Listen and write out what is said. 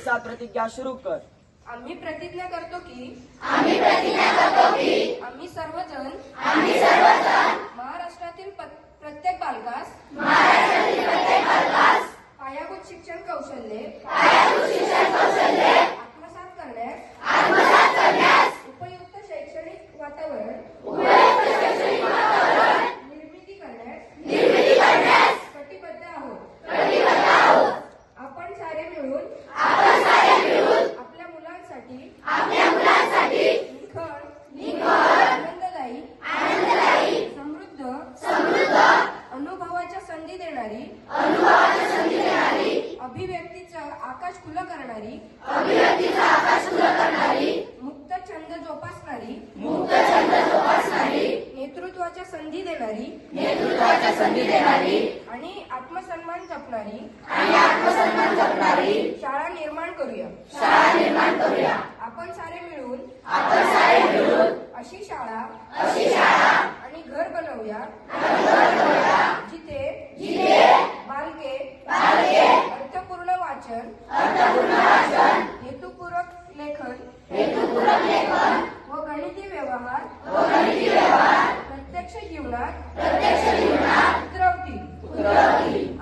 साथ प्रतिज्ञा शुरू कर. आम्ही प्रतिज्ञा करतो की आम्ही सर्वजण महाराष्ट्रातील प्रत्येक बालकास पायाभूत शिक्षण कौशल्ये आत्मसात करण्यास उपयुक्त शैक्षणिक वातावरण निर्मिती करण्यास कटिबद्ध आहोत. आपण सारे मिळून आपल्या मुलांसाठी आनंददायी समृद्ध अनुभवाच्या संधी देणारी अभिव्यक्तीचा आकाश खुलं करणारी मुक्त छंद जोपासणारी नेतृत्वाच्या संधी देणारी आणि आत्मसन्मान जपणारी शाळा निर्माण करूया. आपण सारे मिळून अशी शाळा आणि घर बनवूया जिथे बालके अर्थपूर्ण वाचन हेतुपूरक लेखन व गणिती व्यवहार प्रत्यक्ष जीवनात उतरवतील